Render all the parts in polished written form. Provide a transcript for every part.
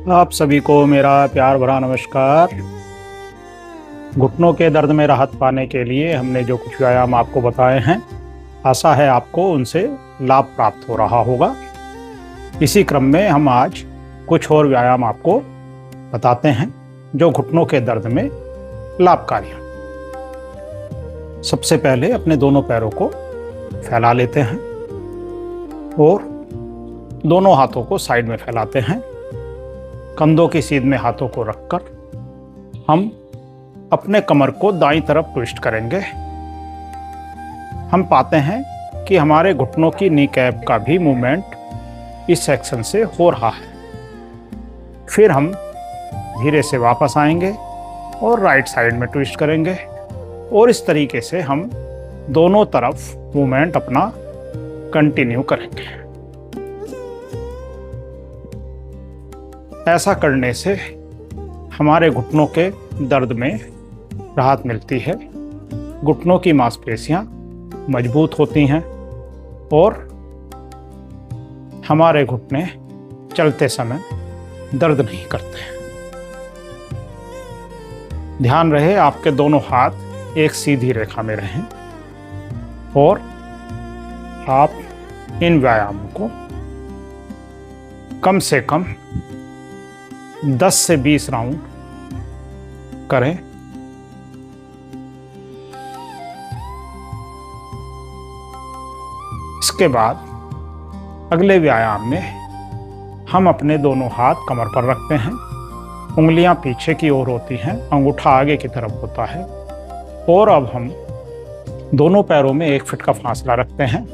आप सभी को मेरा प्यार भरा नमस्कार। घुटनों के दर्द में राहत पाने के लिए हमने जो कुछ व्यायाम आपको बताए हैं, आशा है आपको उनसे लाभ प्राप्त हो रहा होगा। इसी क्रम में हम आज कुछ और व्यायाम आपको बताते हैं जो घुटनों के दर्द में लाभकारी हैं। सबसे पहले अपने दोनों पैरों को फैला लेते हैं और दोनों हाथों को साइड में फैलाते हैं। कंधों की सीध में हाथों को रखकर हम अपने कमर को दाईं तरफ ट्विस्ट करेंगे। हम पाते हैं कि हमारे घुटनों की नी कैप का भी मूवमेंट इस सेक्शन से हो रहा है। फिर हम धीरे से वापस आएंगे और राइट साइड में ट्विस्ट करेंगे और इस तरीके से हम दोनों तरफ मूवमेंट अपना कंटिन्यू करेंगे। ऐसा करने से हमारे घुटनों के दर्द में राहत मिलती है, घुटनों की मांसपेशियां मजबूत होती हैं और हमारे घुटने चलते समय दर्द नहीं करते हैं। ध्यान रहे आपके दोनों हाथ एक सीधी रेखा में रहें और आप इन व्यायामों को कम से कम 10 से 20 राउंड करें। इसके बाद अगले व्यायाम में हम अपने दोनों हाथ कमर पर रखते हैं, उंगलियां पीछे की ओर होती हैं, अंगूठा आगे की तरफ होता है और अब हम दोनों पैरों में 1 फीट का फासला रखते हैं।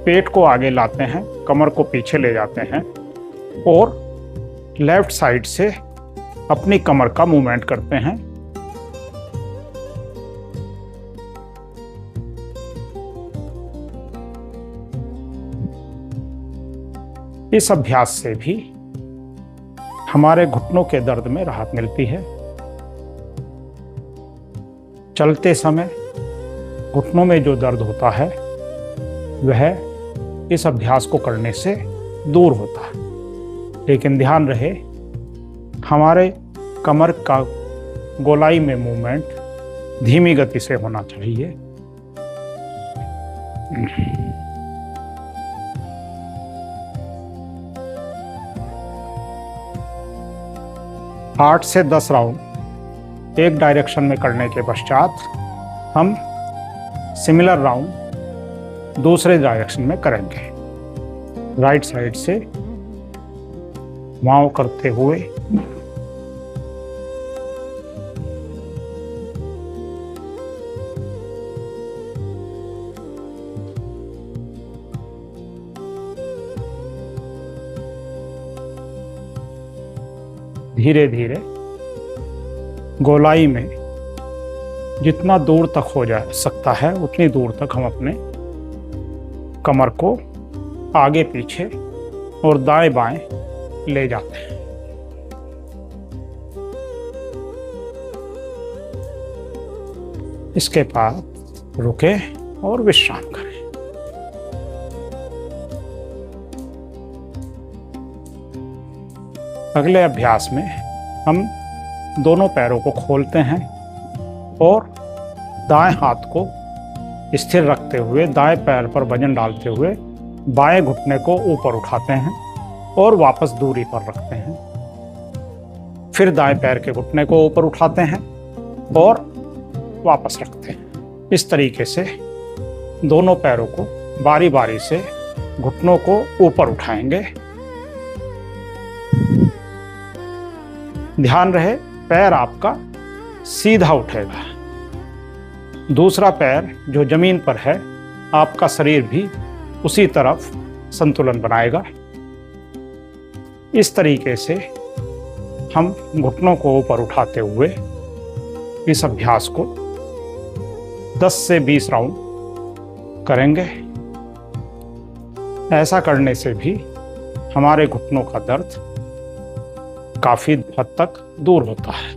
पेट को आगे लाते हैं, कमर को पीछे ले जाते हैं और लेफ्ट साइड से अपनी कमर का मूवमेंट करते हैं। इस अभ्यास से भी हमारे घुटनों के दर्द में राहत मिलती है। चलते समय घुटनों में जो दर्द होता है वह इस अभ्यास को करने से दूर होता है, लेकिन ध्यान रहे हमारे कमर का गोलाई में मूवमेंट धीमी गति से होना चाहिए। 8 से 10 राउंड एक डायरेक्शन में करने के पश्चात हम सिमिलर राउंड दूसरे डायरेक्शन में करेंगे। राइट साइड से वाव करते हुए धीरे धीरे गोलाई में जितना दूर तक हो जा सकता है उतनी दूर तक हम अपने कमर को आगे पीछे और दाएं बाएं ले जाते हैं। इसके बाद रुके और विश्राम करें। अगले अभ्यास में हम दोनों पैरों को खोलते हैं और दाएं हाथ को स्थिर रखते हुए दाएं पैर पर वजन डालते हुए बाएं घुटने को ऊपर उठाते हैं और वापस दूरी पर रखते हैं। फिर दाएं पैर के घुटने को ऊपर उठाते हैं और वापस रखते हैं। इस तरीके से दोनों पैरों को बारी बारी से घुटनों को ऊपर उठाएंगे। ध्यान रहे पैर आपका सीधा उठेगा, दूसरा पैर जो जमीन पर है आपका शरीर भी उसी तरफ संतुलन बनाएगा। इस तरीके से हम घुटनों को ऊपर उठाते हुए इस अभ्यास को 10 से 20 राउंड करेंगे। ऐसा करने से भी हमारे घुटनों का दर्द काफी हद तक दूर होता है।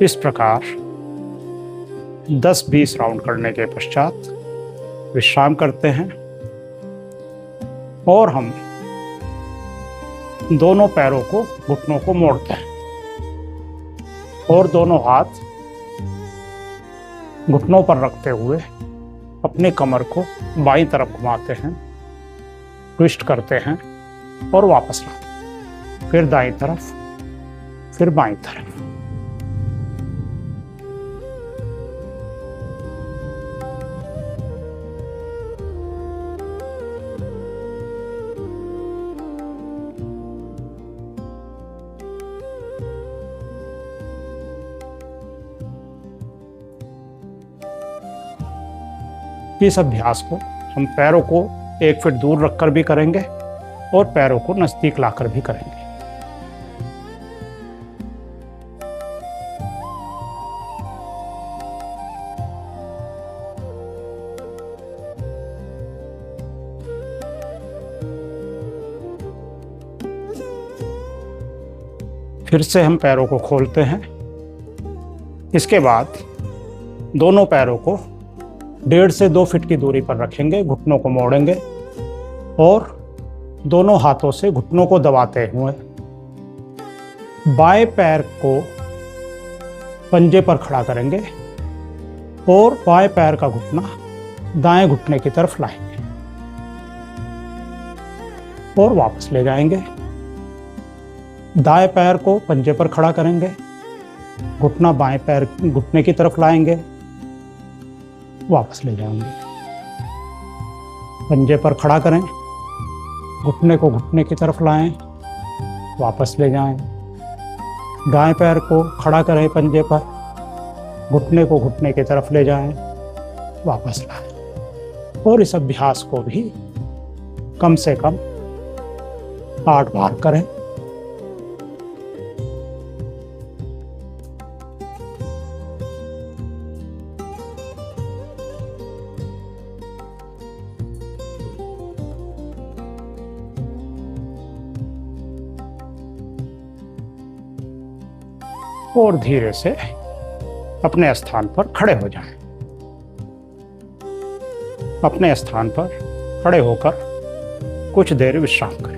इस प्रकार 10-20 राउंड करने के पश्चात विश्राम करते हैं और हम दोनों पैरों को, घुटनों को मोड़ते हैं और दोनों हाथ घुटनों पर रखते हुए अपने कमर को बाईं तरफ घुमाते हैं, ट्विस्ट करते हैं और वापस लाते हैं, फिर दाईं तरफ, फिर बाईं तरफ। इस अभ्यास को हम पैरों को 1 फीट दूर रखकर भी करेंगे और पैरों को नजदीक लाकर भी करेंगे। फिर से हम पैरों को खोलते हैं। इसके बाद दोनों पैरों को 1.5 से 2 फीट की दूरी पर रखेंगे, घुटनों को मोड़ेंगे और दोनों हाथों से घुटनों को दबाते हुए बाएं पैर को पंजे पर खड़ा करेंगे और बाएं पैर का घुटना दाएं घुटने की तरफ लाएंगे और वापस ले जाएंगे। दाएं पैर को पंजे पर खड़ा करेंगे, घुटना बाएं पैर घुटने की तरफ लाएंगे, वापस ले जाएंगे। पंजे पर खड़ा करें, घुटने को घुटने की तरफ लाएं, वापस ले जाएं। दाएं पैर को खड़ा करें पंजे पर, घुटने को घुटने की तरफ ले जाएं, वापस लाएं। और इस अभ्यास को भी कम से कम 8 बार करें। और धीरे से अपने स्थान पर खड़े हो जाएं। अपने स्थान पर खड़े होकर कुछ देर विश्राम करें।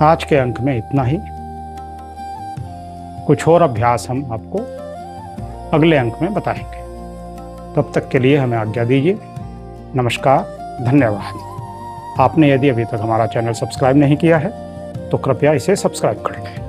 आज के अंक में इतना ही। कुछ और अभ्यास हम आपको अगले अंक में बताएंगे। तब तक के लिए हमें आज्ञा दीजिए। नमस्कार, धन्यवाद। आपने यदि अभी तक हमारा चैनल सब्सक्राइब नहीं किया है तो कृपया इसे सब्सक्राइब कर लें।